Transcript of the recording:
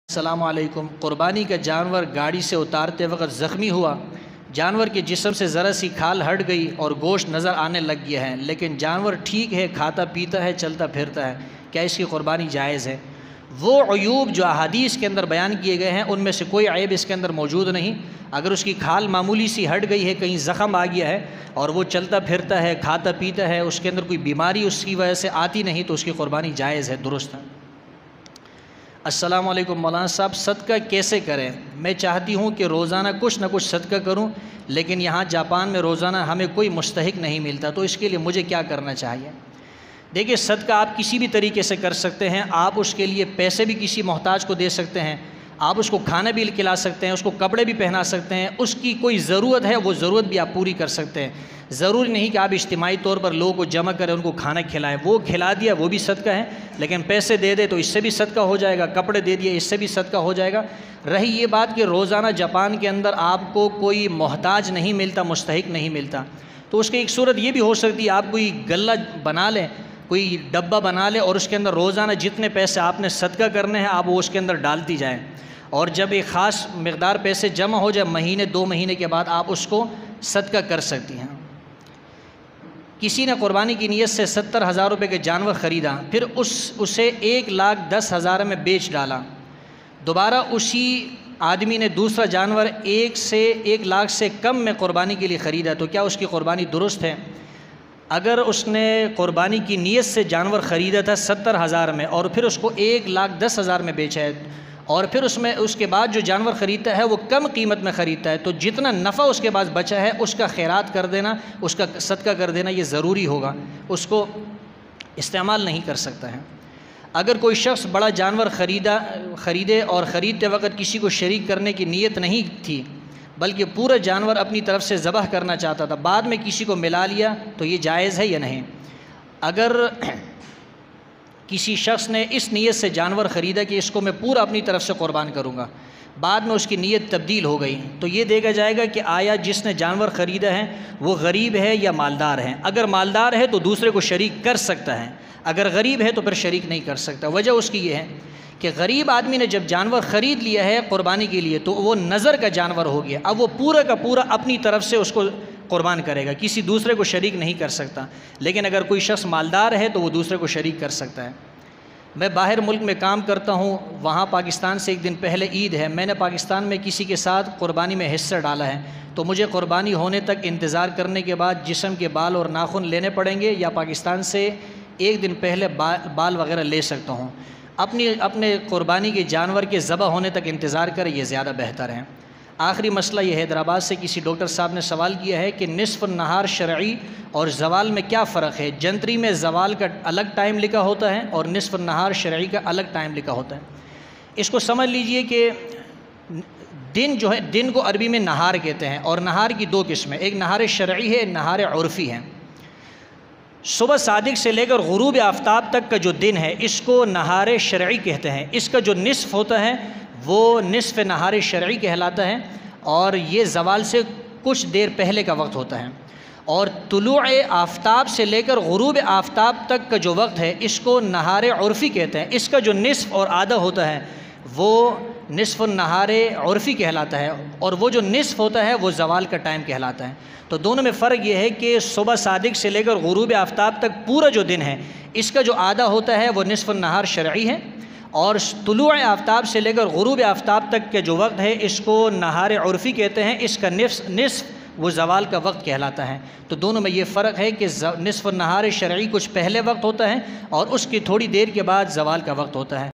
السلام علیکم۔ قربانی کا جانور گاڑی سے اتارتے وقت زخمی ہوا، جانور کے جسم سے ذرا سی کھال ہٹ گئی اور گوشت نظر آنے لگ گیا ہے، لیکن جانور ٹھیک ہے، کھاتا پیتا ہے، چلتا پھرتا ہے، کیا اس کی قربانی جائز ہے؟ وہ عیوب جو احادیث کے اندر بیان کیے گئے ہیں ان میں سے کوئی عیب اس کے اندر موجود نہیں۔ اگر اس کی کھال معمولی سی ہٹ گئی ہے، کہیں زخم آ گیا ہے اور وہ چلتا پھرتا ہے، کھاتا پیتا ہے، اس کے اندر کوئی بیماری اس کی وجہ سے آتی نہیں، تو اس کی قربانی جائز ہے، درست ہے۔ السلام علیکم مولانا صاحب، صدقہ کیسے کریں؟ میں چاہتی ہوں کہ روزانہ کچھ نہ کچھ صدقہ کروں، لیکن یہاں جاپان میں روزانہ ہمیں کوئی مستحق نہیں ملتا، تو اس کے لیے مجھے کیا کرنا چاہیے؟ دیکھیے، صدقہ آپ کسی بھی طریقے سے کر سکتے ہیں۔ آپ اس کے لیے پیسے بھی کسی محتاج کو دے سکتے ہیں، آپ اس کو کھانا بھی کھلا سکتے ہیں، اس کو کپڑے بھی پہنا سکتے ہیں، اس کی کوئی ضرورت ہے وہ ضرورت بھی آپ پوری کر سکتے ہیں۔ ضروری نہیں کہ آپ اجتماعی طور پر لوگوں کو جمع کریں، ان کو کھانا کھلائیں، وہ کھلا دیا وہ بھی صدقہ ہے، لیکن پیسے دے دے تو اس سے بھی صدقہ ہو جائے گا، کپڑے دے دیے اس سے بھی صدقہ ہو جائے گا۔ رہی یہ بات کہ روزانہ جاپان کے اندر آپ کو کوئی محتاج نہیں ملتا، مستحق نہیں ملتا، تو اس کی ایک صورت یہ بھی ہو سکتی ہے، آپ کوئی غلہ بنا لیں، کوئی ڈبہ بنا لیں اور اس کے اندر روزانہ جتنے پیسے آپ نے صدقہ کرنے ہیں آپ وہ اس کے اندر ڈالتی جائیں، اور جب ایک خاص مقدار پیسے جمع ہو جائے، مہینے 2 مہینے کے بعد آپ اس کو صدقہ کر سکتی ہیں۔ کسی نے قربانی کی نیت سے 70,000 روپے کے جانور خریدا، پھر اسے 1,10,000 میں بیچ ڈالا، دوبارہ اسی آدمی نے دوسرا جانور 1 لاکھ سے کم میں قربانی کے لیے خریدا، تو کیا اس کی قربانی درست ہے؟ اگر اس نے قربانی کی نیت سے جانور خریدا تھا 70,000 میں اور پھر اس کو 1,10,000 میں بیچا ہے، اور پھر اس کے بعد جو جانور خریدتا ہے وہ کم قیمت میں خریدتا ہے، تو جتنا نفع اس کے پاس بچا ہے اس کا خیرات کر دینا، اس کا صدقہ کر دینا یہ ضروری ہوگا، اس کو استعمال نہیں کر سکتا ہے۔ اگر کوئی شخص بڑا جانور خریدے اور خریدتے وقت کسی کو شریک کرنے کی نیت نہیں تھی، بلکہ پورا جانور اپنی طرف سے ذبح کرنا چاہتا تھا، بعد میں کسی کو ملا لیا، تو یہ جائز ہے یا نہیں؟ اگر کسی شخص نے اس نیت سے جانور خریدا کہ اس کو میں پورا اپنی طرف سے قربان کروں گا، بعد میں اس کی نیت تبدیل ہو گئی، تو یہ دیکھا جائے گا کہ آیا جس نے جانور خریدا ہے وہ غریب ہے یا مالدار ہے۔ اگر مالدار ہے تو دوسرے کو شریک کر سکتا ہے، اگر غریب ہے تو پھر شریک نہیں کر سکتا۔ وجہ اس کی یہ ہے کہ غریب آدمی نے جب جانور خرید لیا ہے قربانی کے لیے تو وہ نظر کا جانور ہو گیا، اب وہ پورا کا پورا اپنی طرف سے اس کو قربان کرے گا، کسی دوسرے کو شریک نہیں کر سکتا۔ لیکن اگر کوئی شخص مالدار ہے تو وہ دوسرے کو شریک کر سکتا ہے۔ میں باہر ملک میں کام کرتا ہوں، وہاں پاکستان سے 1 دن پہلے عید ہے، میں نے پاکستان میں کسی کے ساتھ قربانی میں حصہ ڈالا ہے، تو مجھے قربانی ہونے تک انتظار کرنے کے بعد جسم کے بال اور ناخن لینے پڑیں گے، یا پاکستان سے 1 دن پہلے بال وغیرہ لے سکتا ہوں؟ اپنے قربانی کے جانور کے ذبح ہونے تک انتظار کریں، یہ زیادہ بہتر ہے۔ آخری مسئلہ یہ حیدرآباد سے کسی ڈاکٹر صاحب نے سوال کیا ہے کہ نصف النہار شرعی اور زوال میں کیا فرق ہے؟ جنتری میں زوال کا الگ ٹائم لکھا ہوتا ہے اور نصف النہار شرعی کا الگ ٹائم لکھا ہوتا ہے۔ اس کو سمجھ لیجئے کہ دن جو ہے، دن کو عربی میں نہار کہتے ہیں، اور نہار کی 2 قسمیں، ایک نہار شرعی ہے، ایک نہار عرفی ہے۔ صبح صادق سے لے کر غروب آفتاب تک کا جو دن ہے اس کو نہار شرعی کہتے ہیں، اس کا جو نصف ہوتا ہے وہ نصف نہار شرعی کہلاتا ہے، اور یہ زوال سے کچھ دیر پہلے کا وقت ہوتا ہے، اور طلوع آفتاب سے لے کر غروب آفتاب تک کا جو وقت ہے اس کو نہار عرفی کہتے ہیں، اس کا جو نصف اور آدھا ہوتا ہے وہ نصف النہار عرفی کہلاتا ہے، اور وہ جو نصف ہوتا ہے وہ زوال کا ٹائم کہلاتا ہے۔ تو دونوں میں فرق یہ ہے کہ صبح صادق سے لے کر غروب آفتاب تک پورا جو دن ہے اس کا جو آدھا ہوتا ہے وہ نصف النہار شرعی ہے، اور طلوع آفتاب سے لے کر غروب آفتاب تک کے جو وقت ہے اس کو نہار عرفی کہتے ہیں، اس کا نصف وہ زوال کا وقت کہلاتا ہے۔ تو دونوں میں یہ فرق ہے کہ نصف النہار شرعی کچھ پہلے وقت ہوتا ہے اور اس کی تھوڑی دیر کے بعد زوال کا وقت ہوتا ہے۔